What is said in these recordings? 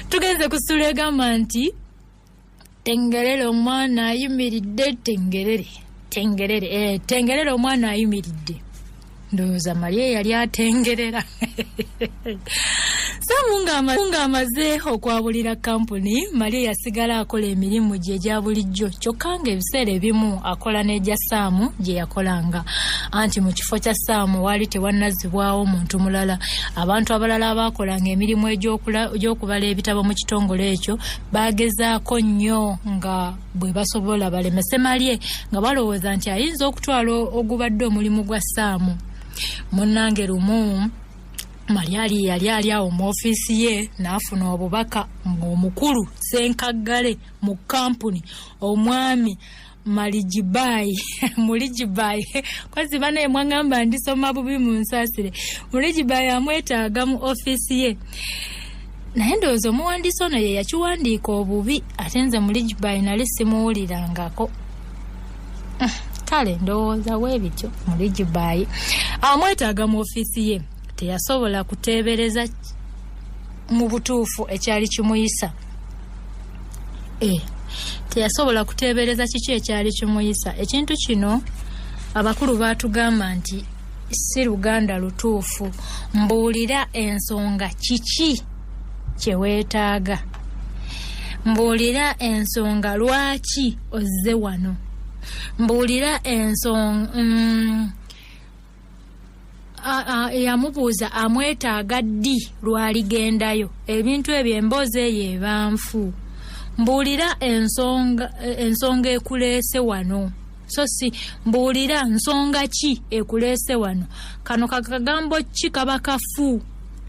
tugenze kusula egamba nti Tengerere omwana ayimiridde Tengerere omwana ayimiridde ndowooza Malye yali atengerera Samunga amaze okwabulira kampuni Malye yasigala akola emirimu gye egya bulijjo kyokka ng'ebiseera ebimu akola n'egya Saamu gye yakolanga anti mu kifo kya Saamu waali tewannazibwawo muntu mulala abantu abalala abaakolanga emirimu egy'okubala ebitabo mu kitongole ekyo baagezaako nnyo nga bwe basobola balemese Malye nga balowooza nti ayinza okutwala ogubadde omulimu gwa Saamu. Munnange lumu Malye yali ali awo mu ofiisi ye n'afuna obubaka omukulu Senkaggale mu kampuni omwami Muligibayi kwazi bana emwangamba ndisoma bubi mu nsaasire Muligibayi amwetaaga mu ofiisi ye naye ndowooza omuwandiisi ono ye yakiwandiika obubi ate nze Muligibayi nali simuwulirangako kale ndowooza weebityo Muligibayi amwetaaga mu ofiisi ye teyasobola kutebereza mu butuufu ekyali kimuyisa teyasobola kutebereza kiki ekyali kimuyisa ekintu kino abakulu baatugamba nti si Luganda lutuufu mbuulira ensonga kiki kye weetaaga mbuulira ensonga lwaki ozze wano mbuulira ensonga yamubuuza amwetaaga ddi lwaligendayo ebintu ebyo emboozi eyo ebanfu mbuulira ensonga ekuleese wano so si mbuulira nsonga ki ekuleese wano kano kakagambo ki kaba kafu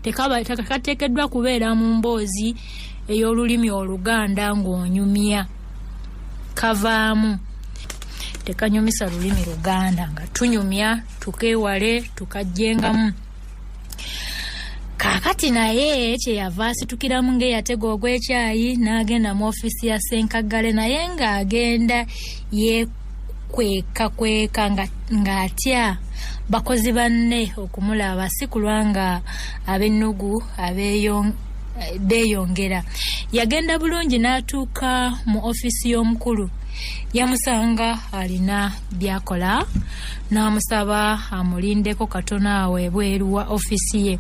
tekateekeddwa kubeera mu mboozi ey'olulimi Oluganda ng'onyumya kavaamu tekanyumisa lulimi Luganda nga tunyumya tukeewale tukajjengamu kakati naye kyeyava asitukiramu ng'eyatega ogw'ekyayi n'agenda mu ofiisi ya Senkaggale naye ng'agenda yekweka ng'atya bakozi banne okumulaba si kulwa nga ab'ennugu beeyongera yagenda bulungi n'atuuka mu ofiisi y'omukulu yamusanga alina byakola n'amusaba amulindeko katono awo ebweru wa ofiisi ye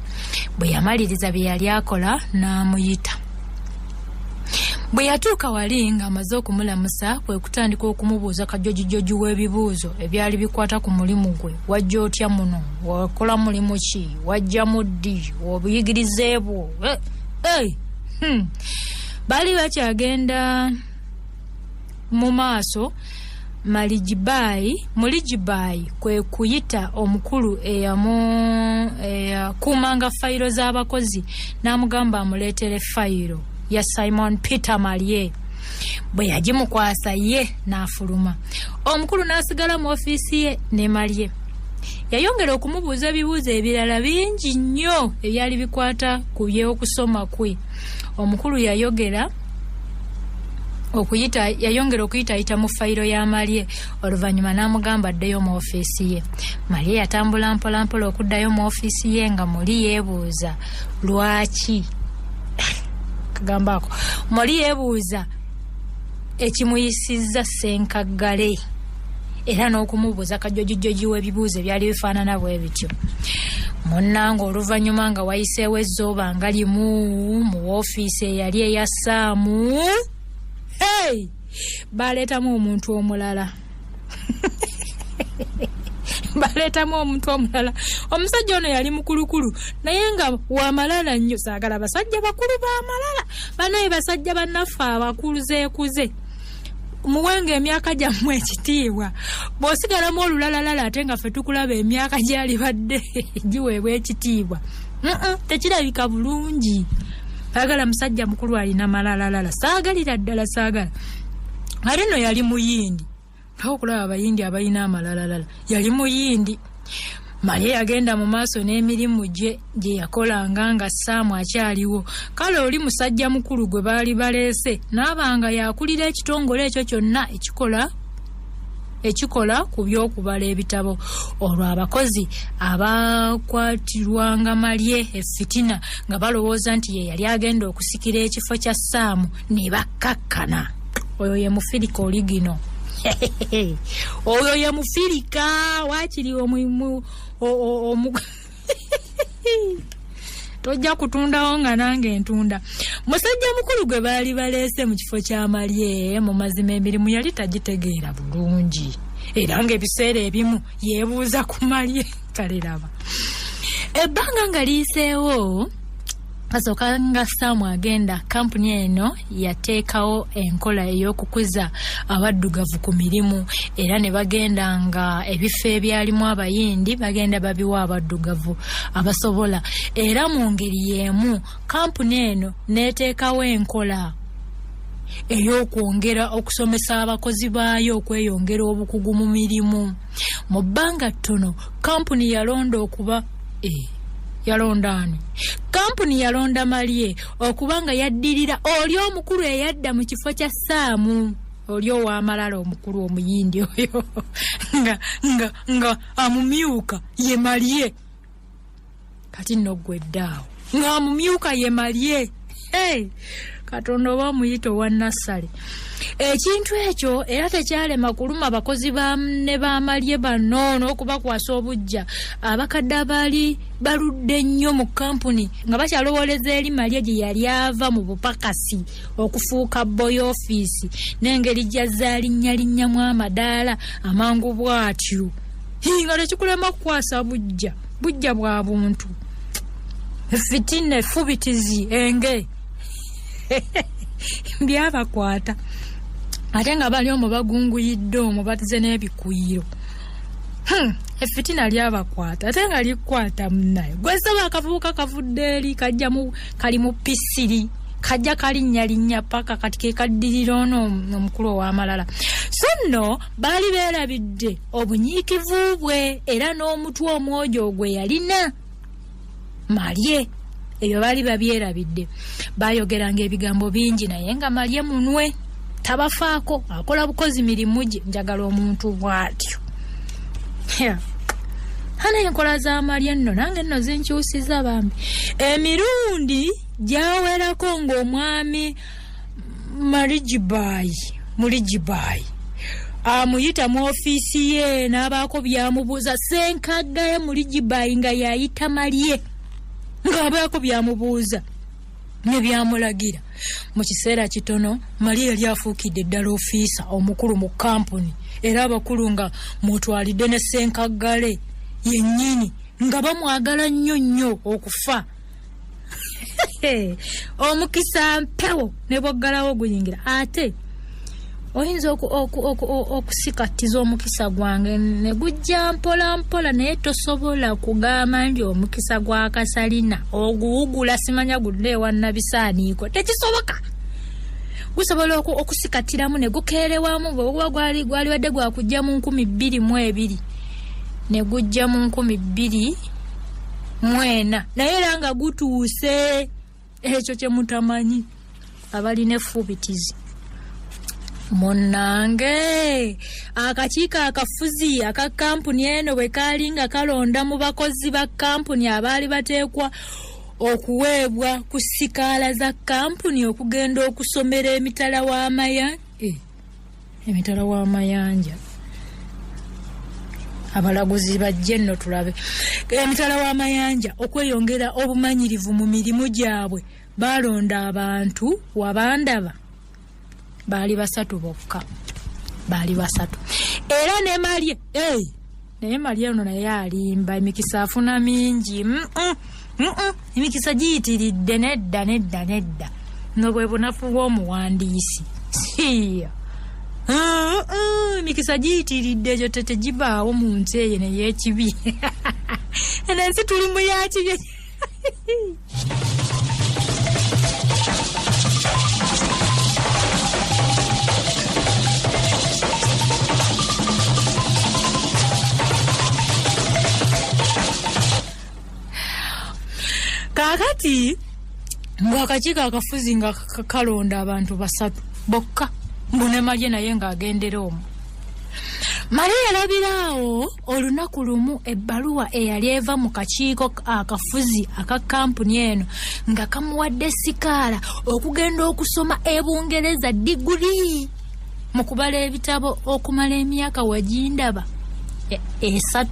bwe yamaliriza bye yali akola n'amuyita bwe yatuuka wali ng'amaze okumulamusa kwe kutandika okumubuuza kajojijoji w'ebibuuzo ebyali bikwata ku mulimu gwe wajja otya muno wakola mulimu ki wajja muddi obuyigirize bwo baali bakyagenda mu maaso Muligibayi kwe kuyita omukulu eyakuumanga fayiro z'abakozi n'amugamba amuleetere fayiro ya Simon Peter Malye bwe yagimukwasa ye n'afuluma omukulu n'asigala mu ofiisi ye ne Malye yayongera okumubuuza ebibuuzo ebirala bingi nnyo ebyali bikwata ku by'okusoma kwe omukulu yayongera okuyita mu fayiro ya Malye oluvannyuma n'amugamba addeyo mu ofiisi ye Malye yatambula mpolampola okuddayo mu ofiisi ye nga muli yeebuuza lwaki kagambako muli yeebuuza ekimuyisizza Senkaggale era n'okumubuuza kajojijoji w'ebibuuzo ebyali bifaanana bwe bityo munnange oluvannyuma nga wayiseewo ezzooba nga limu mu ofiisi eyali eya Saamu baleetamu omuntu omulala omusajja ono yali mukulukulu naye nga wamalala nnyo saagala basajja bakulu b'amalala banaye basajja bannaffe abakuzeekuze muwenga emyaka gyammwe ekitiibwa bw'osigalamu olulalalala ate nga ffe tukulaba emyaka gyali badde giweebwa ekitiibwa tekirabika bulungi baagala musajja mukulu alina malalalala saagalira ddala saagala ate no yali muyindi okulaba abayindi abalina amalalalala yali muyindi Malye yagenda mu maaso n'emirimu gye yakolanga nga Saamu akyaliwo kale oli musajja mukulu gwe baali baleese n'abanga yakulira ekitongole ekyo kyonna ekikola ekikola ku by'okubala ebitabo. Olwo abakozi abakwatirwanga Malye effitina nga balowooza nti ye yali agenda okusikira ekifo kya Saamu ne bakkakkana. Oyo ye Mufirika oligino. Oyo ye Mufirika waakiri omulimu tojja kutundawo nga nange ntunda. Musajja mukulu gwe baali baleese mu kifo kya Malye mu mazima emirimu yali tagitegeera bulungi, era ng'ebiseera ebimu yeebuuza ku Malye. Kaliraba ebbanga nga liiseewo, kasooka nga Saamu agenda, kampuni eno yateekawo enkola ey'okukuza abaddugavu ku mirimu, era ne bagenda nga ebifo ebyalimu abayindi bagenda babiwa abaddugavu abasobola. Era mu ngeri y'emu kampuni eno n'eteekawo enkola ey'okwongera okusomesa abakozi baayo okweyongera obukugu mu mirimu. Mu bbanga ttono kampuni yalonda okuba yalondaani. Kampuni yalonda Malye okuba nga yaddirira oli omukulu eyadda mu kifo kya Saamu, oli ow'amalala omukulu omuyindi oyo nga amumyuka ye Malye. Kati nno gweddaawo nga amumyuka ye Malye. Katonda oba muyito wa Nassale. Ekintu ekyo era tekyalema kuluma abakozi ne ba Malye bano n'okubakwasa obujja. Abakadde abaali baludde nnyo mu kampuni nga bakyalowooleza eri Malye gye yali ava mu bupakasi okufuuka boy office n'engeri gy'azaalinnyalinnyamu amadaala amangu bw'atyo, nga tekikulema kukwasa bujja bwa buntu. Fitina effubitizi enge byabakwata ate nga bali omwo bagunguyidde omwo batize n'ebikuyiro. Effitina lyabakwata ate nga likwata munnaye. Gwesaba akavubuka kavudde eri kali mu pisiri kajja kalinnyalinnya paka kati ke kaddirira ono omukulu ow'amalala. So nno baali beerabidde obunyiikivu bwe era n'omutwe omwojo gwe yalina Malye. Ebyo baali babyerabidde. Baayogeranga ebigambo bingi naye nga Malye munwe tabafaako, akola bukozi mirimu gye. Njagala omuntu bw'atyo. Hana enkola za Malye nno nange nno zinkyusiza bambi. Emirundi gyawerako ng'omwami Muligibayi amuyita mu ofiisi ye n'abaako byamubuuza. Senkagga ye Muligibayi nga yayita Malye ng'abaako byamubuuza ne byamulagira. Mu kiseera kitono Malye yali afuukidde ddala ofiisa omukulu mu kampuni, era abakulu nga mutwalidde ne Senkaggale yennyini nga bamwagala nnyo nnyo okufa. Omukisa mpewo ne bwaggalawo guyingira. Ate oyinza okusikattiza omukisa gwange ne gujja mpola mpola, naye tosobola kugamba nti omukisa gwa Kasalina oguwugula simanya gudde ewa Nabisaaniiko. Tekisoboka. Gusobola okusikattiramu ne gukeerewamu bw'oba gwali wadde gwa kujja mu 2022 ne gujja mu 2024 naye era nga gutuuse. Ekyo kye mutamanyi abalina effubitizi. Munnange akakiiko akafuzi aka kampuni eno bwe kaali nga kalonda mu bakozi ba kampuni abaali bateekwa okuweebwa ku sikaala za kampuni okugenda okusomera emitala w'amayanja. Abalaguzi bajje nno tulabe. Emitala w'amayanja okweyongera obumanyirivu mu mirimu gyabwe balonda abantu wabandaba baali 3 bokka. Era ne Malye naye Malye ono naye alimba, emikisa afuna mingi. Emikisa giyitiridde nedda nobwe bunafu bw'omuwandiisi. Emikisa giyitiridde egyo tegibaawo mu nsi eyo neyekibi. Ensi tuli mu yakibi. Kakati ng'akakiiko akafuzi nga kalonda abantu 3 bokka. Mbune Malye naye ng'agendera omwo. Malye yalabiraawo olunaku lumu ebbaluwa eyali eva mu kakiiko akafuzi aka kampuni eno nga kamuwadde sikaala okugenda okusoma Bungereza digiri mu kubala ebitabo okumala emyaka wagindaba 3.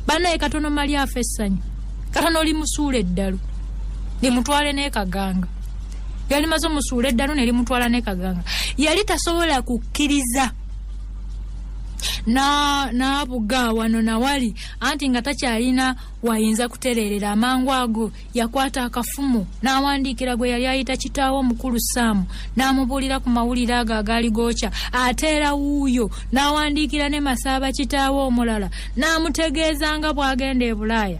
Banaye katono Malye afa essanyu. Katono limusuula eddalu limutwale n'ekaganga. Yali maze omusuula eddalu ne limutwala n'ekaganga. Yali tasobola kukkiriza n'abuga wano nawali anti nga takyalina wayinza kutererera amangu ago yakwata akafumu n'awandiikira gwe yali ayita kitaawo omukulu Saamu n'amubuulira ku mawulire ago agaali gookya ateera wuuyo n'awandiikira ne Masaaba kitaawo omulala n'amutegeeza nga bw'agenda e Bulaaya.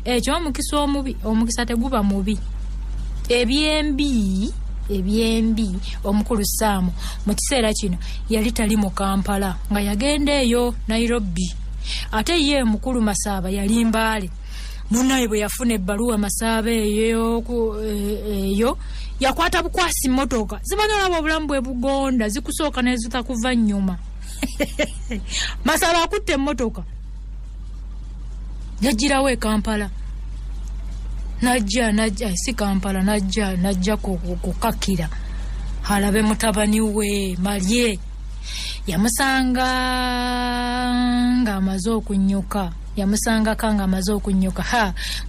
Ekyo omukisa omubi omukisa teguba mubi. Ebyembi omukulu Saamu mu kiseera kino yali tali mu Kampala nga yagenda eyo Nairobi. Ate ye mukulu Masaaba yali Mbale. Munnaye bwe yafuna ebbaluwa Masaaba eyo yakwata bukwasi mmotoka zibanyala obulamu bwe bugonda zikusooka ne zitakuva nnyuma. Masaaba akutte emmotoka yajjirawo e Kampala. Najja si Kampala najja kukakira alabe mutabani we Malye. Yamusanga nga amaze okunyuka.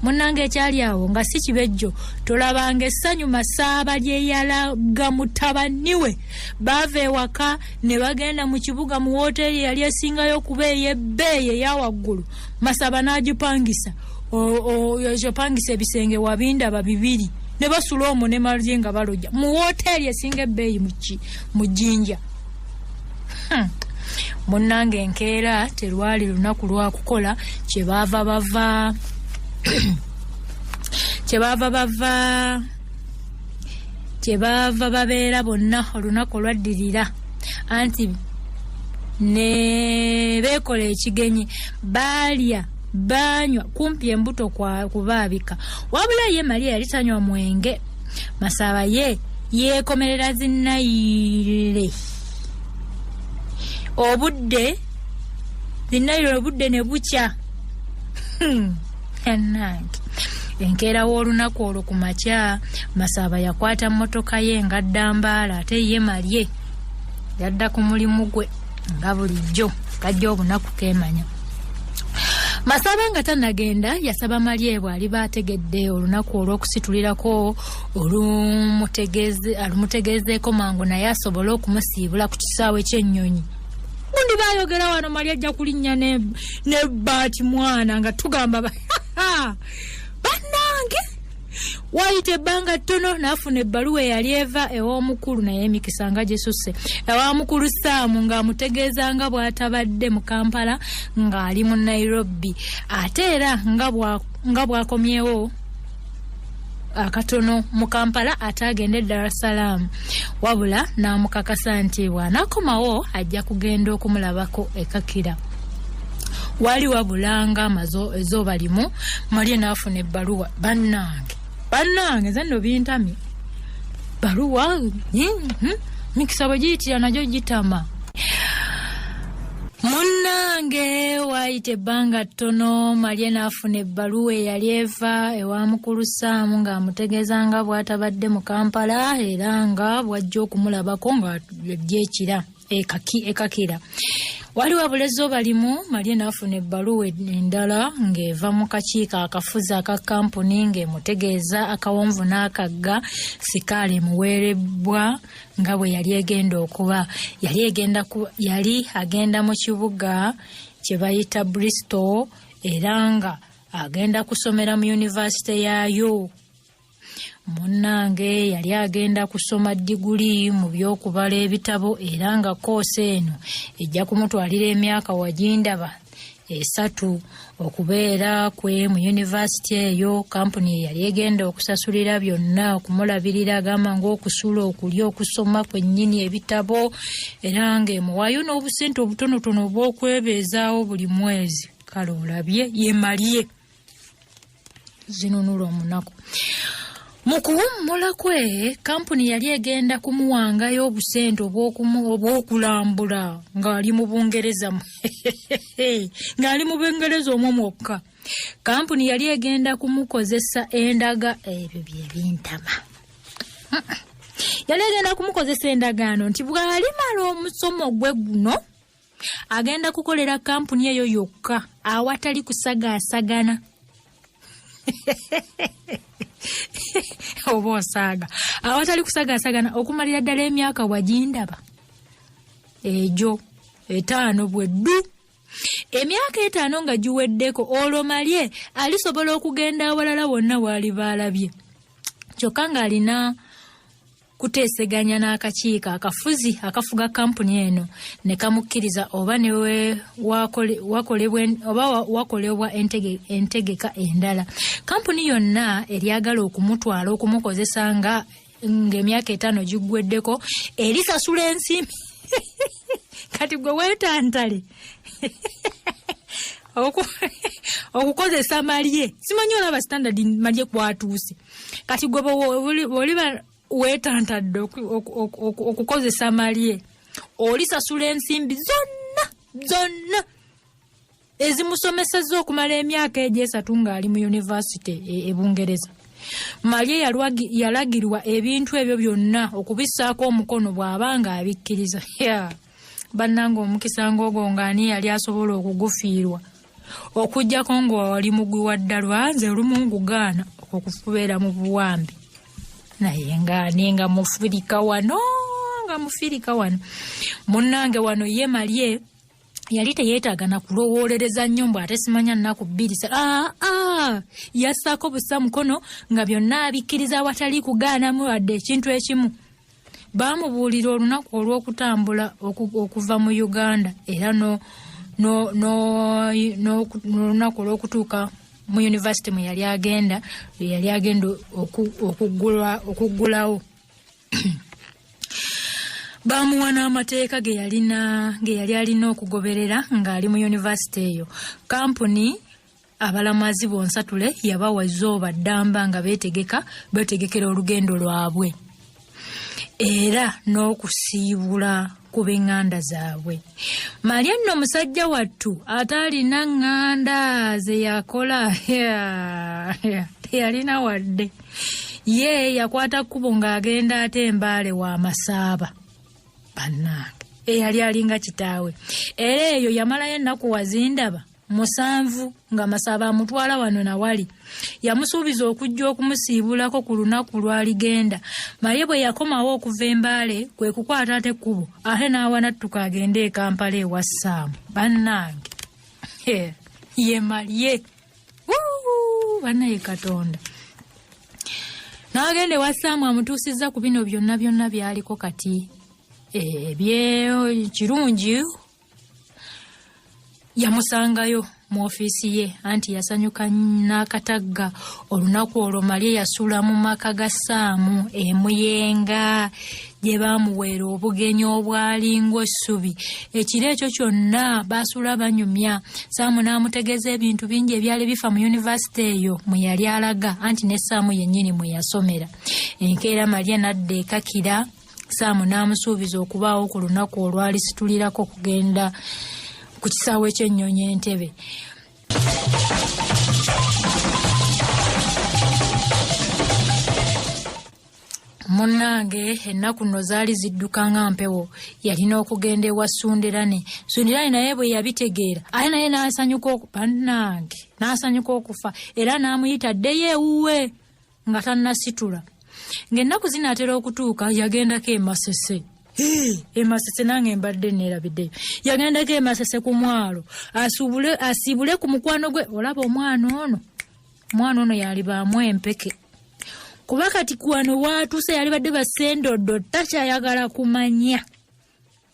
Munnange ekyali awo nga si kibejjo tolabanga essanyu Masaaba lye yalaga mutabani we. Baava ewaka ne bagenda mu kibuga mu wooteri yali esingayo okuba ey'ebbeeyi eya waggulu. Masaaba n'agipangisa. Yajapangisa ebisenge wabindaba 2 ne basula omwo ne Malye nga balojja mu wooteri esinga ebbeeyi mu Jjinja. Munnange enkeera terwali lunaku lwa kukola kyebaava babeera bonna olunaku olwaddirira anti ne beekola ekigenyi baalya banywa kumpi embuto kubaabika. Wabula ye Malye yali tanywa mwenge. Masaaba ye yeekomerera zinnaire obudde ne bukya. Enkeera w'olunaku olwo ku makya Masaaba yakwata mmotoka ye nga Ddambaala ate ye Malye yadda ku mulimu gwe nga bulijjo kajja obunaku keemanya. Masaaba nga tanagenda yasaba Malye bw'ali baategedde olunaku olw'okusitulirako alumutegezeeko mangu naye asobole okumusiibula ku kisaawe ky'ennyonyi. Gundi baayogera wano Malye ajja kulinnya ne Baati mwana nga tugamba bannange. Wayita ebbanga ttono n'afuna ebbaluwa eyali eva ew'omukulu naye emikisa nga gisusse ewa mukulu Saamu ng'amutegeeza nga bw'atabadde mu Kampala ng'ali mu Nairobi ate era nga bw'akomyewo akatono mu Kampala ate agende e Dar es Salaam. Wabula n'amukakasa nti bw'anaakomawo ajja kugenda okumulabako ekakira. Wali wabulanga ezooba limu Malye n'afuna ebbaluwa. Bannange nze nno bintamye baluwa mikisa bwe giyitira nagyo gitama. Munnange wayita ebbanga ttono Malye n'afuna ebbaluwa eyali eva ewa mukulu Saamu ng'amutegeeza nga bw'atabadde mu Kampala era nga bw'ajja okumulabako nga gyekira ekakira. Wali wabula ezzooba limu Malye n'afuna ebbaluwa endala ng'eva mu kakiiko akafuzi aka kampuni ng'emutegeeza akawonvu n'akagga sikaala emuweerebbwa nga bwe yali egenda okuba. Yali agenda mu kibuga kye bayita Bristol era nga agenda kusomera mu yunivasite yaayo. Munnange yali agenda kusoma digiri mu by'okubala ebitabo era nga koosi eno ejja kumutwalira emyaka wagindaba 3 okubeera kwe mu yunivasite eyo. Kampuni yali egenda okusasulira byonna okumulabirira agamba ng'okusula okulya okusoma kwennyini ebitabo era ng'emuwaayo n'obusente obutonotono obw'okwebeezaawo buli mwezi. Kale olabye ye Malye zinunula omunaku. Mu kuwummula kwe kampuni yali egenda kumuwangayo obusente obw'okulambula ng'ali mu Bungereza ng'ali mu Bungereza omwo mwokka. Kampuni yali egenda kumukozesa endaga ebyo bye bintama. Yali egenda kumukozesa endagaano nti bw'alimala omusomo gwe guno agenda kukolera kampuni eyo yokka awatali kusagaasagana. Oba osaaga awatali kusagaasagana okumalira ddala emyaka wagindaba egyo 5 bweddu. Emyaka 5 nga giweddeko olwo Malye alisobola okugenda awalala wonna waali baalabye, kyokka ng'alina kuteeseganya n'akakiiko akafuzi akafuga kampuni eno ne kamukkiriza oba ne wakolebwa entegeka endala. Kampuni yonna eryagala okumutwala okumukozesa ng'emyaka 5 giggweddeko erisasula ensimbi. Kati gwe weetantale okukozesa Malye. Simanyi olaba standard Malye kwatuuse. Kati gwe bw'oliba weetantadde okukozesa Malye olisasula ensimbi zonna ezimusomesezza okumala emyaka egyo 3 ng'ali mu yunivasite e Bungereza. Malye yalagirwa ebintu ebyo byonna okubissaako omukono bw'abanga abikkiriza. Bannanga omukisa ng'ogwo ng'ani yali asobola okugufiirwa okuggyako ng'oli mugwi wa ddalwa nze olumu ngugaana okufubeera mu buwambi. Naye nga mufirika wano munnange wano ye Malye yali teyeetaaga na kulowoolereza nnyo mbu ate simanya nnaku 2 yassaako bussa mukono nga byonna abikkiriza awatali kugaanamu wadde ekintu ekimu. Baamubuulira olunaku olw'okutambula okuva mu Uganda era n'olunaku olw'okutuuka mu yunivasite mwe yali agenda okuggulawo. Baamuwa n'amateeka ge yali alina okugoberera ng'ali mu yunivasite eyo. Kampuni abalamazi bonsatule yabawa ezzooba ddamba nga beetegekera olugendo lwabwe era n'okusiibula ku b'eŋŋanda zaabwe. Malye nno musajja wattu ate alina ŋŋanda ze yakola teyalina wadde. Ye yakwata kkubo ng'agenda ate Embaale wa Masaaba bannange eyali alinga kitaawe. Era eyo yamalayo ennaku wazindaba 7 nga Masaaba amutwala wano na wali. Yamusuubiza okujja okumusiibulako ku lunaku lwaligenda. Malye bwe yakomawo okuva Embaale kwe kukwata ate ekkubo ate n'awanattuka agende e Kampala ewa Ssaamu bannange. Ye Malye bannaye Katonda. N'agenda ewa Ssaamu amutuusizza ku bino byonna byaliko kati kirungi. Yamusangayo mu ofiisi ye anti yasanyuka n'akatagga. Olunaku olwo Malye yasula mu maka ga Ssaamu emuyenga gye baamuweera obugenyi obwalinga essubi. Ekiro ekyo kyonna baasula banyumya. Ssaamu n'amutegeeza ebintu bingi ebyali bifa mu yunivasite eyo mwe yali alaga anti ne Ssaamu yennyini mwe yasomera. Enkeera Malye n'adda ekakira. Ssaamu n'amusuubiza okubaawo ku lunaku olwalisitulirako okugenda ku kisaawe ky'ennyonyi Entebbe. Munnange ennaku nno zaali zidduka nga mpewo. Yalina okugenda ewa Sundirane. Sundirane naye bwe yabitegeera ate naye n'asanyuka okufa era n'amuyita ddeyo ewuwe nga tannasitula. Ng'ennaku zinaatera okutuuka yagendako e Masese. Masese nange mbadde neerabiddeyo. Yagendako e Masese ku mwalo asiibule ku mukwano gwe. Olaba omwana ono yalibaamu empeke. Kuba kati kwano waatuuse yali badde basendoddo takyayagala kumanya.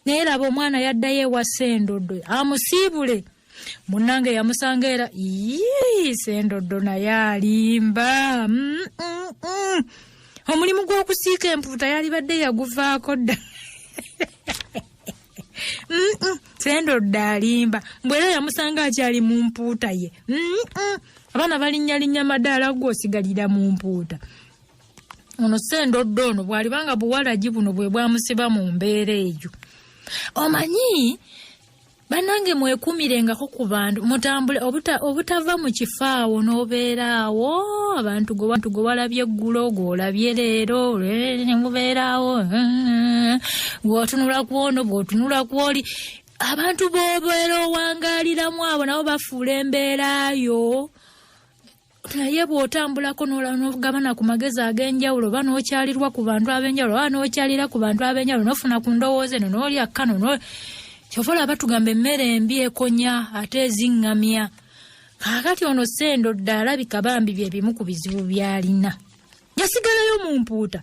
Naye laba omwana yaddayo ewa Sendoddo amusiibule. Munnange yamusanga era Sendoddo naye alimba. Omulimu gw'okusiika empuuta yali badde yaguvaako dda. Sendoddo alimba. Mbwera yamusanga akyali mu mpuuta ye. Abaana balinnya madaala gw'osigalira mu mpuuta. ono Sendoddo ono bw'alibanga buwalagi buno bwe bwamusiba mu mbeera eyo. Omanyi banange mwekumirengako ku bantu mutambule obutava mu kifaawo n'obeeraawo abantu gwe walabye eggulo gw'olabye leero mubeeraawo bw'otunula kwono bw'otunula kwoli abantu b'obeera owangaaliramu abo nabo bafuula embeerayo. Naye bw'otambulako n'ogabana ku magezi ag'enjawulo oba n'okyalirwa ku bantu ab'enjawulo oba n'okyalira ku bantu ab'enjawulo n'ofuna ku ndowooza eno n'olya kano kyova olaba tugamba emmere embi ekonya ate eziŋŋamya. Kaakati ono Sendoddo alabika bambi bye bimu ku bizibu by'alina. Yasigalayo mu mpuuta.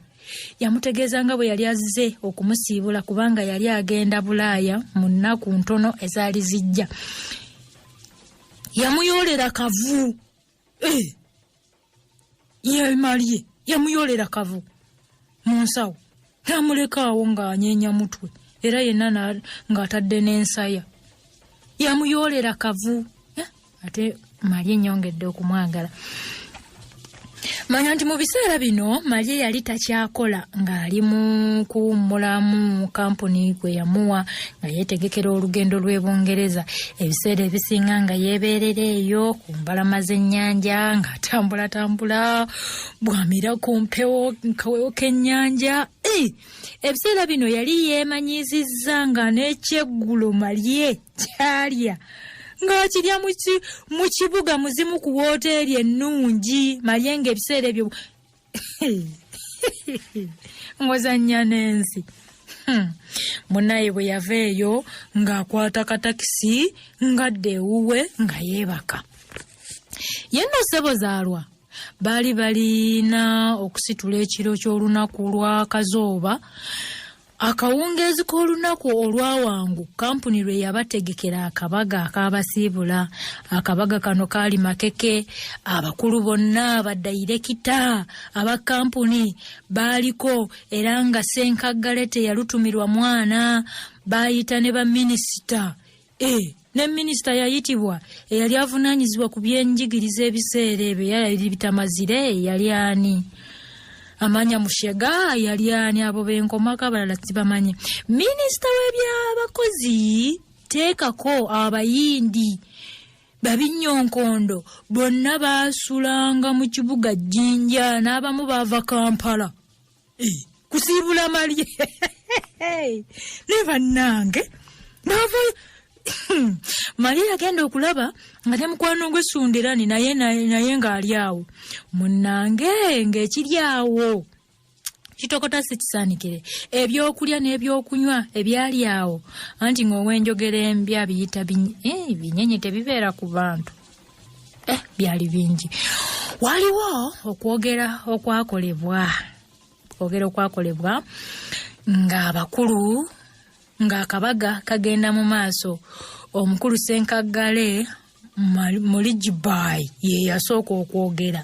Yamutegeeza nga bwe yali azze okumusiibula kubanga yali agenda Bulaaya mu nnaku ntono ezaali zijja. Yamuyoolera kavu. Ye Malye yamuyoolera kavu mu nsawo n'amuleka awo ng'anyeenya mutwe era yenna ng'atadde n'ensaya. Yamuyoolera kavu ate Malye nnyongedde okumwagala. Manya nti mu biseera bino Malye yali takyakola ng'ali mu kuwummulamu kampuni gwe yamuwa nga yeetegekera olugendo lw'e Bungereza. Ebiseera ebisinga nga yeebeerera eyo ku mbalama z'ennyanja ng'atambulatambula bw'amira ku mpewo nkawewo k'ennyanja. Ebiseera bino yali yeemanyizizza nga n'ekyeggulo Malye kyalya ng'akirya mu kibuga muzimu ku wooteeri ennungi. Malye ng'ebiseera ebyo ng'ozannya n'ensi. Munnaye bwe yava eyo ng'akwata katakisi ng'adda ewuwe nga yeebaka. Yenno ssebo zaalwa baali balina okusitula ekiro ky'olunaku lwa Kazooba. Akawungeezi k'olunaku olwawangu kampuni lwe yabategekera akabaga ak'abasiibula. Akabaga kano kaali makeke. Abakulu bonna abadayirekita aba kampuni baaliko era nga Ssenkaggale teyalutumirwa mwana baayita ne baminisita. Ne minisita yayitibwa eyali avunaanyizibwa ku byenjigiriza ebiseera ebyo yali bitamazire yali ani? Amanya Mushega yali ani? Abo benkomako abalala sibamanyi. Minisita w'ebyabakozi teekako abayindi babinyonkondo bonna baasulanga mu kibuga Jjinja n'abamu baava Kampala kusiibula Malye ne bannange baava Malye yagenda okulaba nga ne mukwano gwe Sundirani naye ng'ali awo. Munnange ng'ekiri awo kitokota si kisaanikire. Ebyokulya n'ebyokunywa ebyali awo anti ng'ow'enjogera embya biyita binyenye tebibeera ku bantu. Byali bingi. Waliwo okwogera okwakolebwa ng'abakulu ng'akabaga kagenda mu maaso. Omukulu Ssenkaggale Muligibayi ye yasooka okwogera.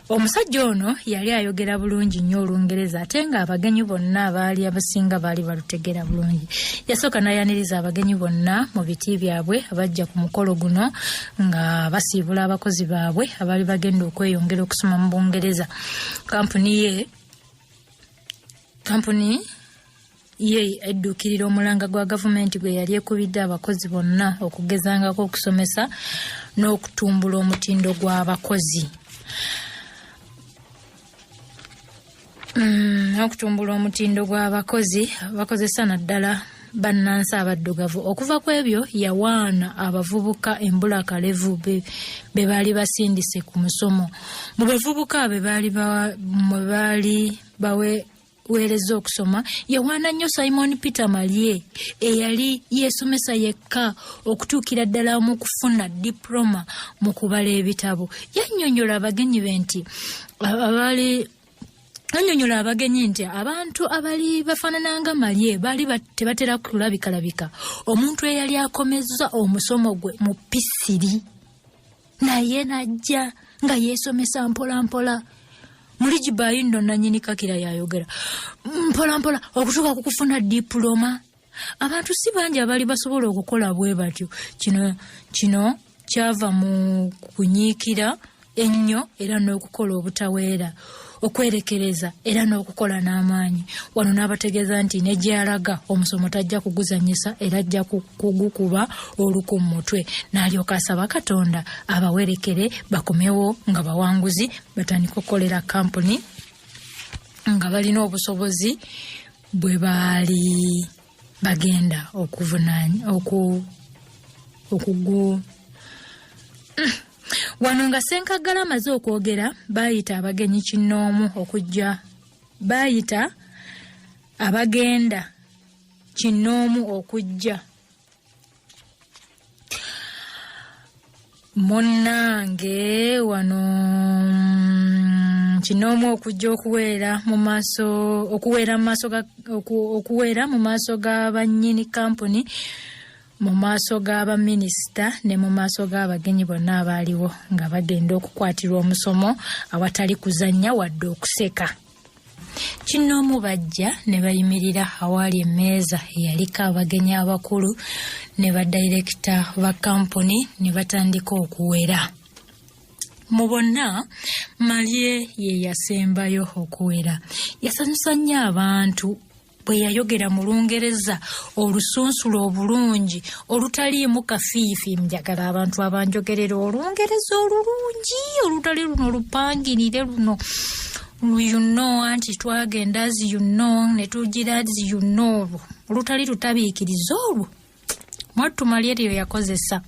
Omusajja ono yali ayogera bulungi nnyo Olungereza ate ng'abagenyi bonna abaali abasinga baali balutegera bulungi. Yasooka n'ayaniriza abagenyi bonna mu biti byabwe abajja ku mukolo guno nga basiibula abakozi baabwe abaali bagenda okweyongera okusoma mu Bungereza. Kampuni ye edduukirira omulanga gwa gavumenti gwe yali ekubidde abakozi bonna okugezangako okusomesa n'okutumbula omutindo gw'abakozi. Okutumbula omutindo gw'abakozi bakozesa naddala bannansi abaddugavu. Okuva ku ebyo yawaana abavubuka embulakalevu be baali basindise ku musomo. Mu bavubuka be baali baweereza okusoma yawaana nnyo Simon Peter Malye eyali yeesomesa yekka okutuukira ddala mu kufuna diploma mu kubala ebitabo. Yannyonnyola abagenyi nti abantu abali bafaanananga Malye baali tebatera kulabikalabika. Omuntu eyali akomezza omusomo gwe mu Pisiri naye najja nga yeesomesa mpolampola. Muligibayi ndo nannyini kakira yayogera mpolampola okutuuka ku kufuna diploma. Abantu si bangi abaali basobola okukola bwe batyo. Kino kyava mu kunyiikira ennyo era n'okukola obutaweera. okwerekereza era n'okukola n'amaanyi. Wano n'abategeeza nti ne gy'alaga omusomo tajja kuguzanyisa era ajja kugukuba oluku mu mutwe. N'alyoka asaba Katonda abawerekere bakomewo nga bawanguzi batandika okukolera kampuni nga balina obusobozi bwe baali bagenda wano nga Ssenkagala amaze okwogera bayita abagenyi kinnoomu okujja bayita abagenda kinnoomu okujja munnange wano kinnoomu okujja okuweera mu maaso ga bannyini kampuni, mu maaso g'abaminisita ne mu maaso g'abagenyi bonna abaaliwo nga bagenda okukwatirwa omusomo awatali kuzannya wadde okuseka. Kinnoomu bajja ne bayimirira awaali emmeeza eyaliko abagenyi abakulu ne badirekita ba kampuni ne batandika okuwera. Mu bonna Malye ye yasembayo okuwera. Yasanyusa nnyo abantu bwe yayogera mu Lungereza olusunsulo obulungi olutaliimu kafiifi. Njagala abantu abanjogerera Olungereza olulungi olutali luno olupangirire luno. You know anti twagenda as you know ne tugira as you know olutali lutabiikiriza olwo. Mwattu Malye eyo yakozesa.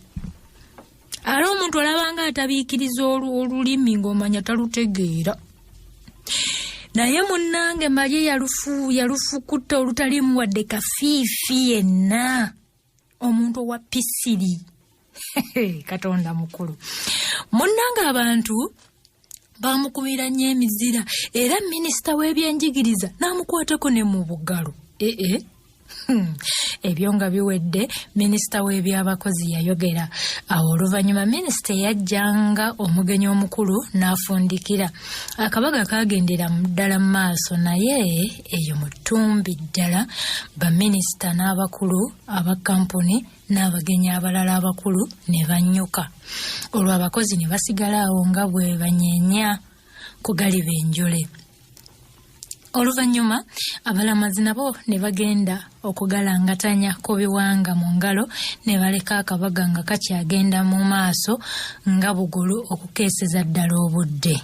Ala omuntu alabanga atabiikiriza olulimi ng'omanya talutegeera. Naye munnange Malye yalufukutta olutalimu wadde kafiifi yenna. Omuntu owa pisiri. Katonda mukulu. Munnange abantu bamukubira nnyo emizira era minisita w'ebyenjigiriza n'amukwatako ne mu bugalo. Ebyo nga biwedde minisita w'ebyabakozi yayogera. Awo oluvannyuma minisita yajjanga omugenyi omukulu n'afundikira. Akabaga kagendera ddala mu maaso naye eyo mu ttumbi ddala baminisita n'abakulu aba kampuni n'abagenyi abalala abakulu ne bannyuka. Olwo abakozi ne basigala awo nga bwe banyeenya kugaliba enjole. Oluvannyuma abalamazi nabo ne bagenda okugalangatanya ku biwanga mu ngalo ne baleka akabaga nga kakyagenda mu maaso nga bugulu okukeeseza ddala obudde.